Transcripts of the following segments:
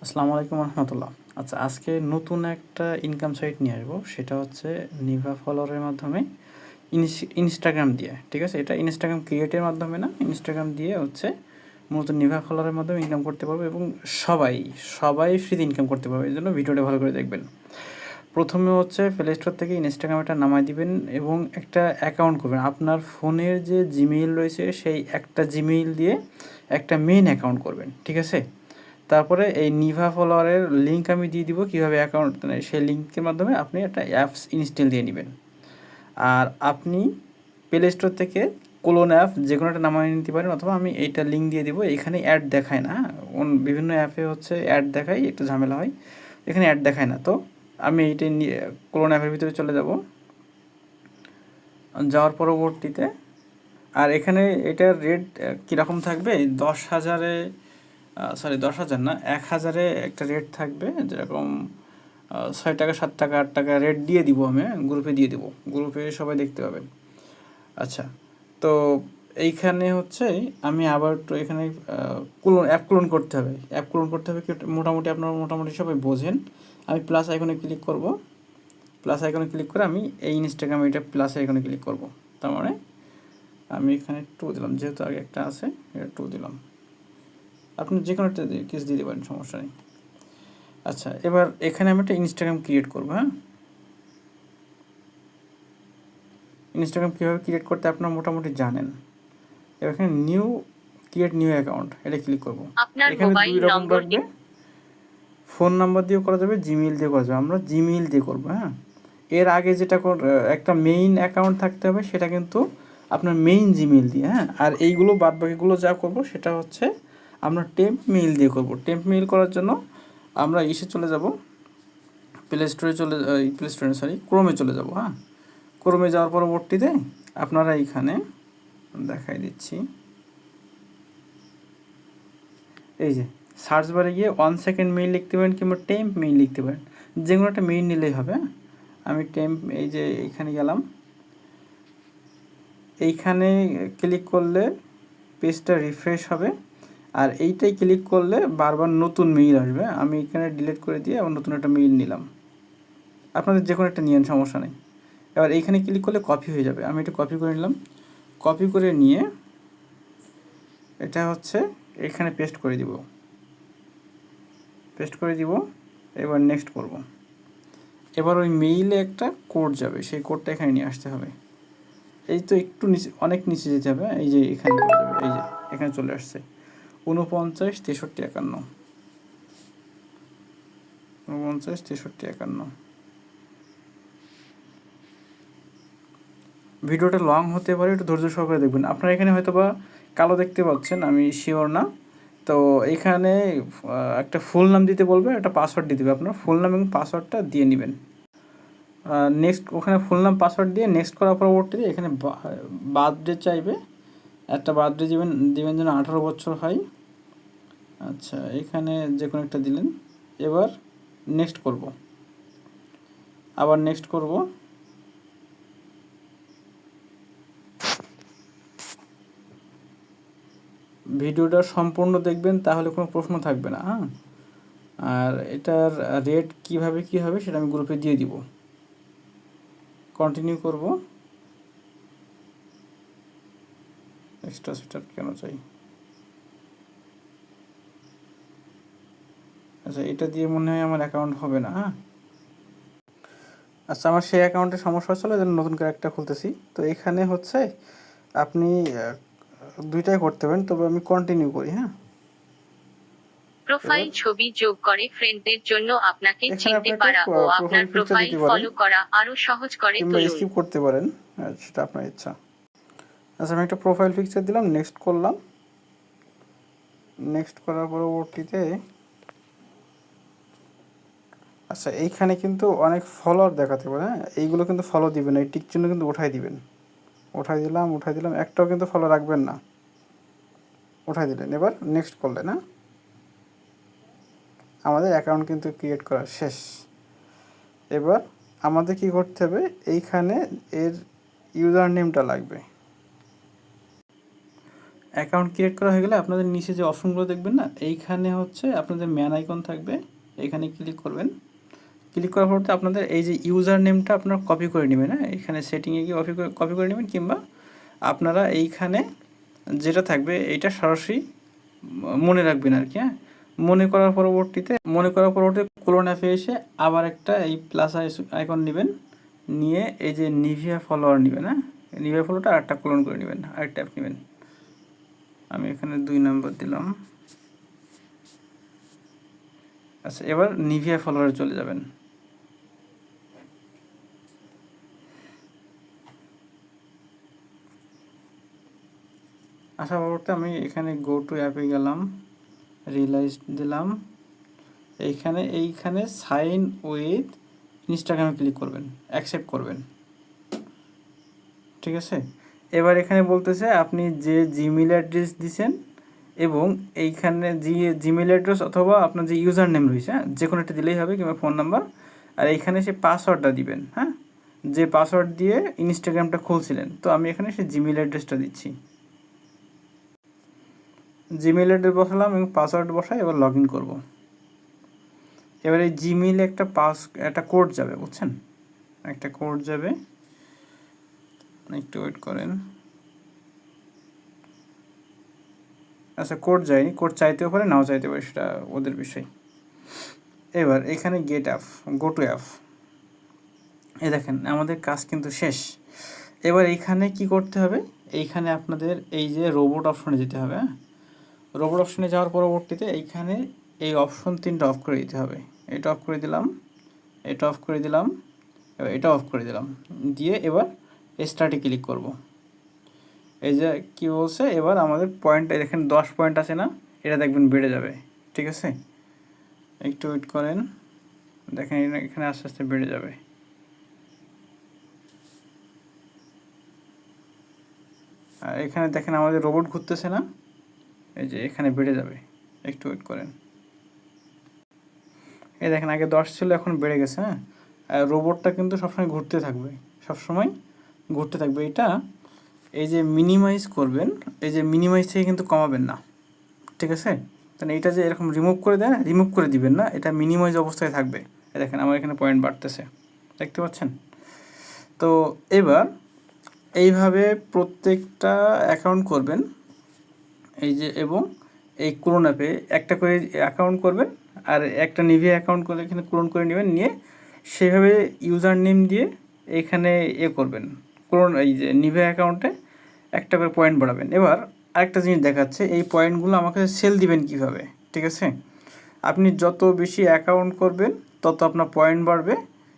আসসালামু আলাইকুম রহমতুল্লাহ। আচ্ছা, আজকে নতুন একটা ইনকাম সাইট নিয়ে আসবো, সেটা হচ্ছে নিভা ফলোয়ারের মাধ্যমে ইনস্টাগ্রাম দিয়ে। ঠিক আছে, এটা ইনস্টাগ্রাম ক্রিয়েটের মাধ্যমে না, ইনস্টাগ্রাম দিয়ে হচ্ছে মূলত নিভা ফলোয়ারের মাধ্যমে ইনকাম করতে পারবো এবং সবাই সবাই ফ্রিতে ইনকাম করতে পারবে। এই জন্য ভিডিওটা ভালো করে দেখবেন। প্রথমে হচ্ছে প্লে স্টোর থেকে ইনস্টাগ্রামটা নামায় দিবেন এবং একটা অ্যাকাউন্ট করবেন। আপনার ফোনের যে জিমেইল রয়েছে সেই একটা জিমেইল দিয়ে একটা মেইন অ্যাকাউন্ট করবেন। ঠিক আছে, তারপরে এই নিভা ফলোয়ারের লিঙ্ক আমি দিয়ে দিব, কীভাবে অ্যাকাউন্ট, মানে সেই লিঙ্কের মাধ্যমে আপনি একটা অ্যাপস ইনস্টল দিয়ে নেবেন। আর আপনি প্লে স্টোর থেকে কোলোন অ্যাপ যে কোনো একটা নামায় নিতে পারেন, অথবা আমি এইটা লিঙ্ক দিয়ে দিব। এখানে অ্যাড দেখায় না, বিভিন্ন অ্যাপে হচ্ছে অ্যাড দেখায়, একটু ঝামেলা হয়, এখানে অ্যাড দেখায় না। তো আমি এইটা কোলোন অ্যাপের ভিতরে চলে যাব, যাওয়ার পরবর্তীতে আর এখানে এটার রেট কীরকম থাকবে, 10,000-এ, সরি 10,000 না, 1,000-এ একটা রেট থাকবে, যেরকম 6 টাকা, 7 টাকা, 8 টাকা রেট দিয়ে দিব, আমি গ্রুপে দিয়ে দিব, গ্রুপে সবাই দেখতে পাবেন। আচ্ছা, তো এইখানে হচ্ছে আমি আবার তো এখানে অ্যাপ ক্লোন করতে হবে। অ্যাপ ক্লোন করতে হবে কি, মোটামুটি আপনারা মোটামুটি সবাই বোঝেন। আমি প্লাস আইকনে ক্লিক করব, প্লাস আইকনে ক্লিক করে আমি এই ইনস্টাগ্রামে এটা প্লাস আইকনে ক্লিক করব। তার মানে আমি এখানে 2 দিলাম, যেহেতু আগে একটা আছে, এটা 2 দিলাম। আপনি যে কোনো একটা কেস দিতে পারেন, সমস্যা নেই। আচ্ছা, এবার এখানে আমি একটা ইনস্টাগ্রাম ক্রিয়েট করবো। হ্যাঁ, ইনস্টাগ্রাম কীভাবে ক্রিয়েট করতে আপনারা মোটামুটি জানেন। এবার এখানে ক্রিয়েট নিউ অ্যাকাউন্ট, এটা ক্লিক করব। এখানে 2 রকম রাখবে, ফোন নাম্বার দিয়েও করা যাবে, জিমেইল দিয়ে করা যাবে। আমরা জিমেইল দিয়ে করবো। হ্যাঁ, এর আগে যেটা একটা মেইন অ্যাকাউন্ট থাকতে হবে, সেটা কিন্তু আপনার মেইন জিমেইল দিয়ে। হ্যাঁ, আর এইগুলো বাদবাকিগুলো যা করব সেটা হচ্ছে আমরা টেম্প মেইল দিয়ে করব। টেম্প মেইল করার জন্য আমরা চলে যাব, ক্রোমে চলে যাব। হ্যাঁ, ক্রোমে যাওয়ার পরবর্তীতে আপনারা এইখানে দেখাই দিচ্ছি, এই যে সার্চ বারে গিয়ে 1 সেকেন্ড মেইল লিখতে পারেন কিংবা টেম্প মেইল লিখতে পারেন, যে কোনো একটা মেইল নিলেই হবে। আমি টেম্প, এই যে এইখানে গেলাম, এইখানে ক্লিক করলে পেজটা রিফ্রেশ হবে, আর এইটাই ক্লিক করলে বারবার নতুন মেইল আসবে। আমি এখানে ডিলিট করে দিয়ে আবার নতুন একটা মেইল নিলাম। আপনাদের যে কোনো একটা নিয়েন, সমস্যা নেই। এবার এইখানে ক্লিক করলে কপি হয়ে যাবে, আমি এটা কপি করে নিলাম। কপি করে নিয়ে এটা হচ্ছে এখানে পেস্ট করে দিব, এবার নেক্সট করব। এবার ওই মেইলে একটা কোড যাবে, সেই কোডটা এখানে নিয়ে আসতে হবে। এই তো একটু নিচে, অনেক নিচে যেতে হবে, এই যে এখানে চলে যাবে, এই যে এখানে চলে আসছে 49 63 51, 49 63 51। ভিডিওটা লং হতে পারে, একটু ধৈর্য সহকারে দেখবেন। আপনারা এখানে হয়তো বা কালো দেখতে পাচ্ছেন, আমি শিওর না। তো এইখানে একটা ফুল নাম দিতে বলবে, একটা পাসওয়ার্ড দিতে হবে। আপনার ফুল নাম এবং পাসওয়ার্ডটা দিয়ে নেবেন। নেক্সট, ওখানে ফুল নাম পাসওয়ার্ড দিয়ে নেক্সট করার পরবর্তীতে এখানে বার্থডে চাইবে, একটা বার্থডে দিবেন যেন 18 বছর হয়। আচ্ছা, এখানে যে কোনো একটা দিলেন। এবার নেক্সট করব, আবার নেক্সট করব। ভিডিওটা সম্পূর্ণ দেখবেন, তাহলে কোনো প্রশ্ন থাকবে না। হ্যাঁ, আর এটার রেট কিভাবে কী হবে সেটা আমি গ্রুপে দিয়ে দিব। কন্টিনিউ করব। এক্সট্রা সেটআপ কেন চাই? আচ্ছা, এটা দিয়ে মনে হয় আমার অ্যাকাউন্ট হবে না। হ্যাঁ, আচ্ছা, আমার সেই অ্যাকাউন্টে সমস্যা হচ্ছিল, এই জন্য নতুন করে একটা খুলতেছি। তো এখানে হচ্ছে আপনি দুইটাই করতে পারেন, তবে আমি কন্টিনিউ করি। হ্যাঁ, প্রোফাইল ছবি যোগ করে ফ্রেন্ডদের জন্য আপনাকে এখানে আপনি চিনতে একটা পারা ও আপনার প্রোফাইল পিকচার প্রোফাইল দিতে পারেন, ফলো করা আরো সহজ করে কিংবা তুলুন। স্কিপ করতে পারেন, সেটা আপনার ইচ্ছা। আচ্ছা, আমি একটা প্রোফাইল পিকচার দিলাম, নেক্সট করলাম। নেক্সট করার পরবর্তীতে আচ্ছা, এইখানে কিন্তু অনেক ফলোয়ার দেখাতে পারে। হ্যাঁ, এইগুলো কিন্তু ফলো দিবেন, এই টিক চিহ্ন কিন্তু উঠাই দিবেন। উঠাই দিলাম, একটাও কিন্তু ফলো রাখবেন না, উঠাই দিলেন। এবার নেক্সট করলেন। না, আমাদের অ্যাকাউন্ট কিন্তু ক্রিয়েট করা শেষ। এবার আমাদের কি করতে হবে, এইখানে এর ইউজার নেমটা লাগবে। অ্যাকাউন্ট ক্রিয়েট করা হয়ে গেলে আপনাদের নিচে যে অপশনগুলো দেখবেন না, এইখানে হচ্ছে আপনাদের ম্যান আইকন থাকবে, এখানে ক্লিক করবেন। ক্লিক করার পর আপনাদের এই যে ইউজার নেমটা আপনারা কপি করে নেবেন, হ্যাঁ এখানে সেটিংয়ে গিয়ে কপি করে নেবেন, কিংবা আপনারা এইখানে যেটা থাকবে এইটা সরাসরি মনে রাখবেন আর কি। হ্যাঁ মনে করার পরবর্তীতে ক্লোন অ্যাপে এসে আবার একটা এই প্লাস আইকন নেবেন, নিয়ে এই যে নিভিয়া ফলোয়ার নেবেন, হ্যাঁ নিভিয়া ফলোটা আরেকটা ক্লোন করে নেবেন, আরেকটা অ্যাপ নেবেন। আমি এখানে 2 নম্বর দিলাম। আচ্ছা এবার নিভিয়া ফলোয়ারে চলে যাবেন। আসার পরবর্তী আমি এখানে গো টু অ্যাপে গেলাম, রিয়েলাইজ দিলাম, এইখানে সাইন উইথ ইনস্টাগ্রামে ক্লিক করবেন, অ্যাকসেপ্ট করবেন, ঠিক আছে। এবার এখানে বলতেছে আপনি যে জিমেইল অ্যাড্রেস দিছেন এবং এইখানে জিমেইল অ্যাড্রেস অথবা আপনার যে ইউজার নেম রয়েছে, হ্যাঁ যে কোনো একটা দিলেই হবে, কিংবা ফোন নাম্বার, আর এইখানে সে পাসওয়ার্ডটা দিবেন, হ্যাঁ যে পাসওয়ার্ড দিয়ে ইনস্টাগ্রামটা খুলছিলেন। তো আমি এখানে সে জিমেইল অ্যাড্রেসটা দিচ্ছি, জিমেইল অ্যাড্রেস বসালাম এবং পাসওয়ার্ড বসাই, এবার লগ ইন করবো। এবার এই জিমেইলে একটা কোড যাবে, বুঝছেন, একটা কোড যাবে, একটু ওয়েট করেন। আচ্ছা কোড যায়নি, কোড চাইতেও পারে নাও চাইতে পারে, সেটা ওদের বিষয়। এবার এখানে গো টু অ্যাপ, এই দেখেন আমাদের কাজ কিন্তু শেষ। এবার এইখানে কি করতে হবে, এইখানে আপনাদের এই যে রোবট অপশনে যেতে হবে, হ্যাঁ রোবট অপশনে যাওয়ার পরবর্তীতে এইখানে এই অপশন 3টা অফ করে দিতে হবে। এটা অফ করে দিলাম, এটা অফ করে দিলাম, এবার এটা অফ করে দিলাম, দিয়ে এবার স্টার্টে ক্লিক করব। এই যে কি বলছে, এবার আমাদের পয়েন্ট এখানে 10 পয়েন্ট আছে না, এটা দেখবেন বেড়ে যাবে, ঠিক আছে। একটু ওয়েট করেন, দেখেন এখানে আস্তে আস্তে বেড়ে যাবে। আর এখানে দেখেন আমাদের রোবট ঘুরতেছে না, এই যে এখানে বেড়ে যাবে, একটু ওয়েট করেন। এই দেখেন আগে 10 ছিল, এখন বেড়ে গেছে, হ্যাঁ আর রোবটটা কিন্তু সবসময় ঘুরতে থাকবে, এটা এই যে মিনিমাইজ করবেন, এই যে মিনিমাইজ থেকে কিন্তু কমাবেন না, ঠিক আছে। তাহলে এটা যে এরকম রিমুভ করে দেয় না, রিমুভ করে দিবেন না, এটা মিনিমাইজ অবস্থায় থাকবে। দেখেন আমার এখানে পয়েন্ট বাড়তেছে, দেখতে পাচ্ছেন। তো এবার এইভাবে প্রত্যেকটা অ্যাকাউন্ট করবেন, এই যে এবং এই ক্লোন অ্যাপে একটা করে অ্যাকাউন্ট করবেন, আর একটা নিভিয়া অ্যাকাউন্ট করে এখানে ক্লোন করে নেবেন, নিয়ে সেভাবে ইউজার নেম দিয়ে এখানে করবেন ক্লোন, এই যে নিভিয়া অ্যাকাউন্টে একটা করে পয়েন্ট বাড়াবেন। এবার আরেকটা জিনিস দেখাচ্ছে, এই পয়েন্টগুলো আমাকে সেল দিবেন কিভাবে, ঠিক আছে। আপনি যত বেশি অ্যাকাউন্ট করবেন তত আপনার পয়েন্ট বাড়বে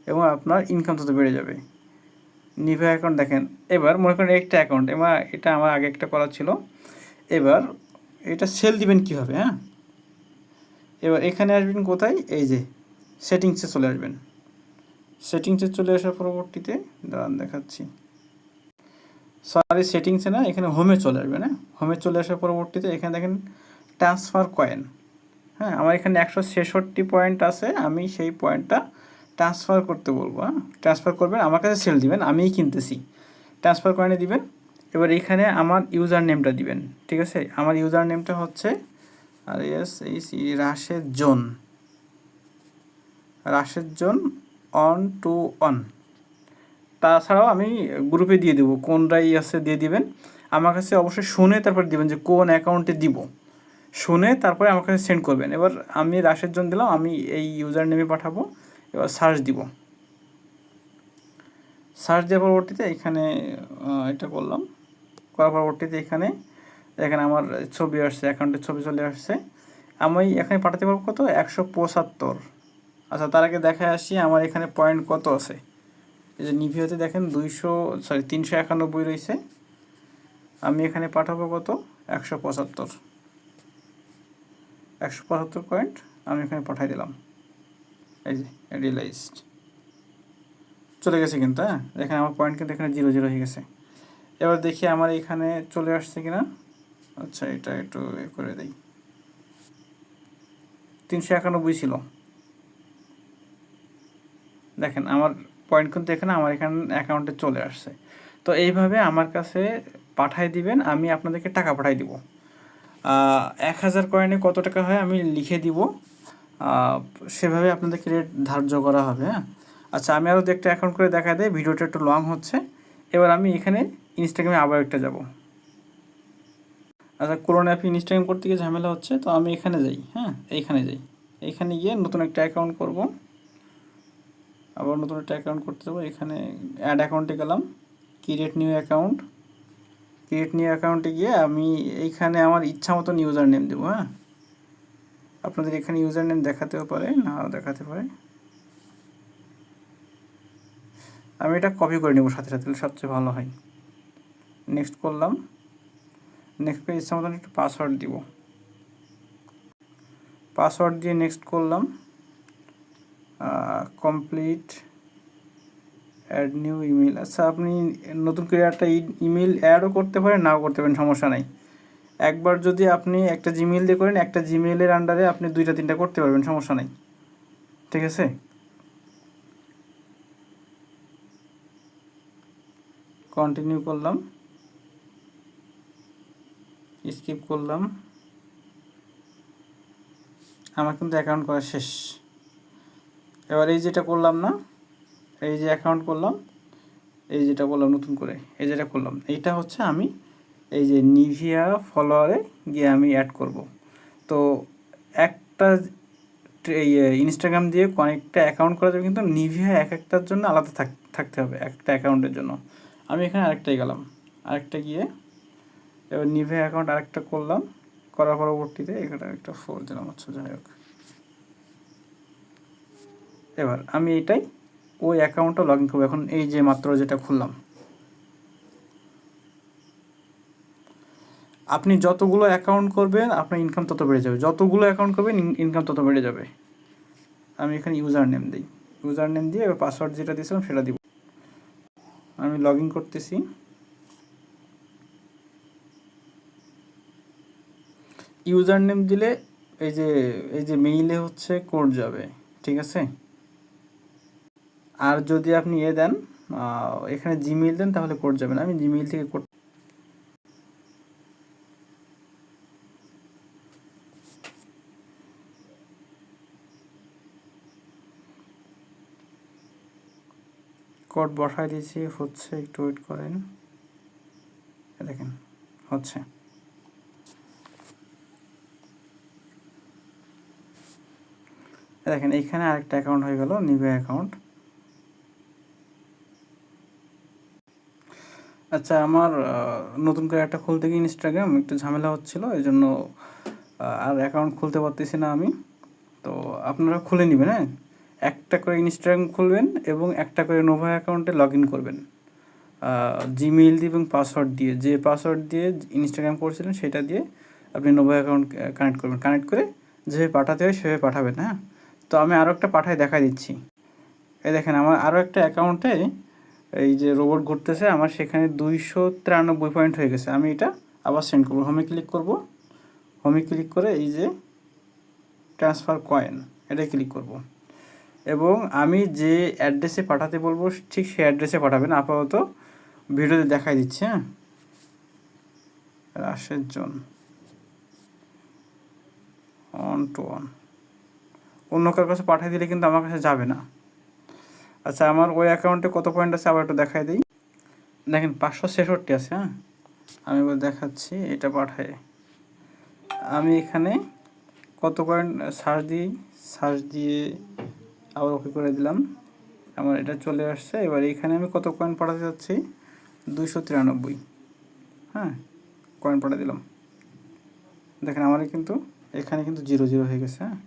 এবং আপনার ইনকাম তত বেড়ে যাবে। নিভিয়া অ্যাকাউন্ট দেখেন, এবার মনে করেন একটা অ্যাকাউন্ট, এটা আমার আগে একটা করা ছিল। এবার এটা সেল দিবেন কীভাবে, হ্যাঁ এবার এখানে আসবেন কোথায়, এই যে সেটিংসে চলে আসবেন। সেটিংসে চলে আসার পরবর্তীতে দাঁড়ান দেখাচ্ছি, সরি সেটিংসে না, এখানে হোমে চলে আসবেন। হ্যাঁ হোমে চলে আসার পরবর্তীতে এখানে দেখেন ট্রান্সফার কয়েন, হ্যাঁ আমার এখানে 166 পয়েন্ট আছে, আমি সেই পয়েন্টটা ট্রান্সফার করতে বলবো। হ্যাঁ ট্রান্সফার করবেন, আমার কাছে সেল দিবেন, আমিই কিনতেছি, ট্রান্সফার কয়েনে দিবেন। এবার এখানে আমার ইউজার নেমটা দিবেন, ঠিক আছে। আমার ইউজার নেমটা হচ্ছে রাশেদ জোন 1 to 1। তাছাড়াও আমি গ্রুপে দিয়ে দেবো, কোনটাই আছে দিয়ে দিবেন। আমার কাছে অবশ্যই শুনে তারপর দিবেন যে কোন অ্যাকাউন্টে দিব, শুনে তারপরে আমার কাছে সেন্ড করবেন। এবার আমি রাশেদ জন দিলাম, আমি এই ইউজার নেমে পাঠাবো। এবার সার্চ দিব, সার্চ দেওয়ার পরবর্তীতে এখানে এটা করলাম, করার পরবর্তীতে এখানে আমার ছবি আসছে, অ্যাকাউন্টের ছবি চলে আসছে। আমি এখানে পাঠাতে পারবো কত, 175। আচ্ছা তার আগে দেখায় আসি আমার এখানে পয়েন্ট কত আছে। এই যে নিভিয়াতে দেখেন 391 রয়েছে, আমি এখানে পাঠাবো কত, 175 পয়েন্ট আমি এখানে পাঠাই দিলাম। এই যে রিয়েলাইজড চলে গেছে কিন্তু, হ্যাঁ দেখেন আমার পয়েন্ট কিন্তু এখানে 0 হয়ে গেছে। এবার দেখি আমার এখানে চলে আসছে কিনা। আচ্ছা এটা একটু করে দিই, 391 ছিল, দেখেন আমার পয়েন্ট কিন্তু এখানে আমার অ্যাকাউন্টে চলে আসছে। তো এইভাবে আমার কাছে পাঠায় দিবেন, আমি আপনাদেরকে টাকা পাঠাই দিব। 1000 কয়েনে কত টাকা হয় আমি লিখে দিব, সেভাবে আপনাদেরকে রেট ধার্য করা হবে। হ্যাঁ, আচ্ছা আমি আরও একটা অ্যাকাউন্ট করে দেখা দেয়, ভিডিওটা একটু লং হচ্ছে। এবার আমি এখানে ইনস্টাগ্রামে আবার একটা যাব। আচ্ছা কোরআন অ্যাপে ইনস্টাগ্রাম করতে গিয়ে ঝামেলা হচ্ছে, তো আমি এখানে যাই। হ্যাঁ, এইখানে যাই, এইখানে গিয়ে নতুন একটা অ্যাকাউন্ট করব। আবার নতুন একটা অ্যাকাউন্ট করতে যাবো, এখানে অ্যাড অ্যাকাউন্টে গেলাম, create new account. Create new অ্যাকাউন্টে গিয়ে আমি এইখানে আমার ইচ্ছা মতন ইউজার নেম দেবো। হ্যাঁ, আপনাদের এখানে ইউজার নেম দেখাতেও পারে, নাও দেখাতে পারে। আমি এটা কপি করে নেব সাথে সাথে, সবচেয়ে ভালো হয়। নেক্সট করলাম, নেক্সট পেজ ইচ্ছা মতন একটু পাসওয়ার্ড দিব, পাসওয়ার্ড দিয়ে নেক্সট করলাম, কমপ্লিট অ্যাড নিউ ইমেল। আচ্ছা আপনি নতুন করে একটা ইমেল অ্যাডও করতে পারেন, নাও করতে পারেন, সমস্যা নাই। একবার যদি আপনি একটা জিমেল দিয়ে করেন, একটা জিমেলের আন্ডারে আপনি 2-3টা করতে পারবেন, সমস্যা নাই। ঠিক আছে, কন্টিনিউ করলাম, স্কিপ করলাম। আমার কিন্তু অ্যাকাউন্ট করা শেষ। এবার এই যেটা করলাম না, এই যে অ্যাকাউন্ট করলাম, এই যেটা করলাম নতুন করে, এই যেটা করলাম, এইটা হচ্ছে আমি এই যে নিভিয়া ফলোয়ারে গিয়ে আমি অ্যাড করব। তো একটা এই ইনস্টাগ্রাম দিয়ে কয়েকটা অ্যাকাউন্ট করা যাবে, কিন্তু নিভিয়া এক একটার জন্য আলাদা থাকতে হবে, একটা অ্যাকাউন্টের জন্য। আমি এখানে আরেকটাই গেলাম, আরেকটা গিয়ে এবার নিভিয়া অ্যাকাউন্ট আরেকটা করলাম, করার পরবর্তীতে এখানে একটা 4 দিলাম। আচ্ছা যাই হোক, এবার আমি এইটাই ওই অ্যাকাউন্টটা লগ ইন করবো। এখন এই যে মাত্র যেটা খুললাম, আপনি যতগুলো অ্যাকাউন্ট করবেন আপনার ইনকাম তত বেড়ে যাবে, যতগুলো অ্যাকাউন্ট করবেন ইনকাম তত বেড়ে যাবে। আমি এখানে ইউজার নেম দিই, ইউজার নেম দিয়ে এবার পাসওয়ার্ড যেটা দিয়েছিলাম সেটা দিব। আমি লগ ইন করতেছি। ইউজার নেম দিলে এই যে মেইলে হচ্ছে কোড যাবে, ঠিক আছে। আর যদি আপনি দেন এখানে জিমেইল দেন তাহলে কোড যাবে না। আমি জিমেইল থেকে কোড, কোড বসাই দিয়েছি, হচ্ছে, একটু ওয়েট করেন। দেখেন হচ্ছে। দেখেন এইখানে আরেকটা অ্যাকাউন্ট হয়ে গেল, নিভিয়া অ্যাকাউন্ট। আচ্ছা আমার নতুন করে একটা খুলতে গিয়ে ইনস্টাগ্রাম একটু ঝামেলা হচ্ছিলো, এই জন্য আর অ্যাকাউন্ট খুলতে পারতেছি না আমি। তো আপনারা খুলে নেবেন। হ্যাঁ, একটা করে ইনস্টাগ্রাম খুলবেন এবং একটা করে নোভা অ্যাকাউন্টে লগ ইন করবেন, জিমেইল দিয়ে এবং পাসওয়ার্ড দিয়ে। যে পাসওয়ার্ড দিয়ে ইনস্টাগ্রাম করছিলেন সেটা দিয়ে আপনি নোভা অ্যাকাউন্ট কানেক্ট করবেন। কানেক্ট করে যেভাবে পাঠাতে হয় সেভাবে পাঠাবেন। হ্যাঁ, তো আমি আরও একটা পাঠায় দেখা দিচ্ছি। এই দেখেন আমার আরও একটা অ্যাকাউন্টে এই যে রোবট ঘুরতেছে, আমার সেখানে 293 পয়েন্ট হয়ে গেছে। আমি এটা আবার সেন্ড করবো, হোমে ক্লিক করব, হোমে ক্লিক করে এই যে ট্রান্সফার কয়েন এটাই ক্লিক করব, এবং আমি যে অ্যাড্রেসে পাঠাতে বলবো ঠিক সেই অ্যাড্রেসে পাঠাবেন। আপাতত ভিডিওতে দেখাই দিচ্ছে। হ্যাঁ, রাশেদ জন 1-1, অন্য কার কাছে পাঠিয়ে দিলে কিন্তু আমার কাছে যাবে না। আচ্ছা আমার ওই অ্যাকাউন্টে কত পয়েন্ট আছে আবার একটু দেখাই দিই। দেখেন 566 আছে। হ্যাঁ, আমি এবার দেখাচ্ছি, এটা পাঠায় আমি এখানে কত পয়েন্ট সার্চ দিই, সার্চ দিয়ে আবার ওকে করে দিলাম, আমার এটা চলে আসছে। এবার এখানে আমি কত কয়েন পাঠাতে যাচ্ছি, 293। হ্যাঁ, কয়েন পাঠিয়ে দিলাম। দেখেন আমার কিন্তু এখানে কিন্তু 0-0 হয়ে গেছে। হ্যাঁ,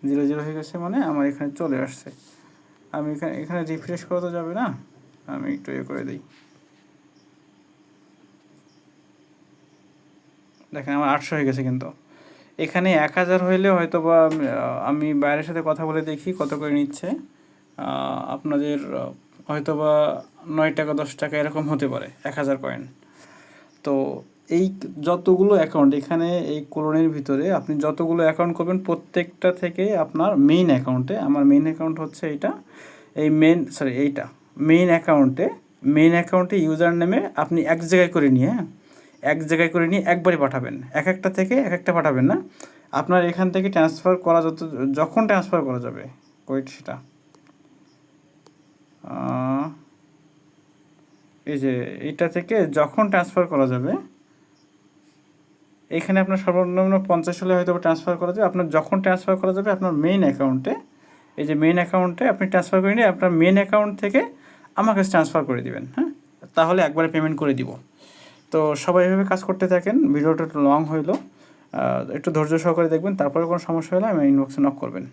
0-0 হয়ে গেছে মানে আমার এখানে চলে আসছে। আমি এখানে রিফ্রেশ করা তো যাবে না, আমি একটু করে দিই। দেখেন আমার 800 হয়ে গেছে, কিন্তু এখানে 1000 হইলে হয়তো বা আমি বাইরের সাথে কথা বলে দেখি কত করে নিচ্ছে। আপনাদের হয়তো বা 9 টাকা 10 টাকা এরকম হতে পারে 1000 কয়েন। তো এই যতগুলো অ্যাকাউন্ট এখানে এই কোলনের ভিতরে আপনি যতগুলো অ্যাকাউন্ট করবেন প্রত্যেকটা থেকে আপনার মেইন অ্যাকাউন্টে, আমার মেইন অ্যাকাউন্ট হচ্ছে এইটা, এইটা মেইন অ্যাকাউন্টে মেইন অ্যাকাউন্টে ইউজার নেমে আপনি এক জায়গায় করে নিয়ে, হ্যাঁ, এক জায়গায় করে নিয়ে একবারই পাঠাবেন, এক একটা থেকে এক একটা পাঠাবেন না। আপনার এখান থেকে ট্রান্সফার করা যখন ট্রান্সফার করা যাবে, ওয়েট সেটা এই যে এটা থেকে যখন ট্রান্সফার করা যাবে, এখানে আপনার সর্বনিম্ন 50 হলে হয়তো ট্রান্সফার করা যাবে। আপনার যখন ট্রান্সফার করা যাবে আপনার মেইন অ্যাকাউন্টে, এই যে মেইন অ্যাকাউন্টে আপনি ট্রান্সফার করে নিয়ে আপনার মেইন অ্যাকাউন্ট থেকে আমার কাছে ট্রান্সফার করে দিবেন, হ্যাঁ, তাহলে একবারে পেমেন্ট করে দিব। তো সবাই এভাবে কাজ করতে থাকেন। ভিডিওটা একটু লং হইলো, একটু ধৈর্য সহকারে দেখবেন, তারপরে কোনো সমস্যা হলে আমি ইনবক্সে নক করবেন।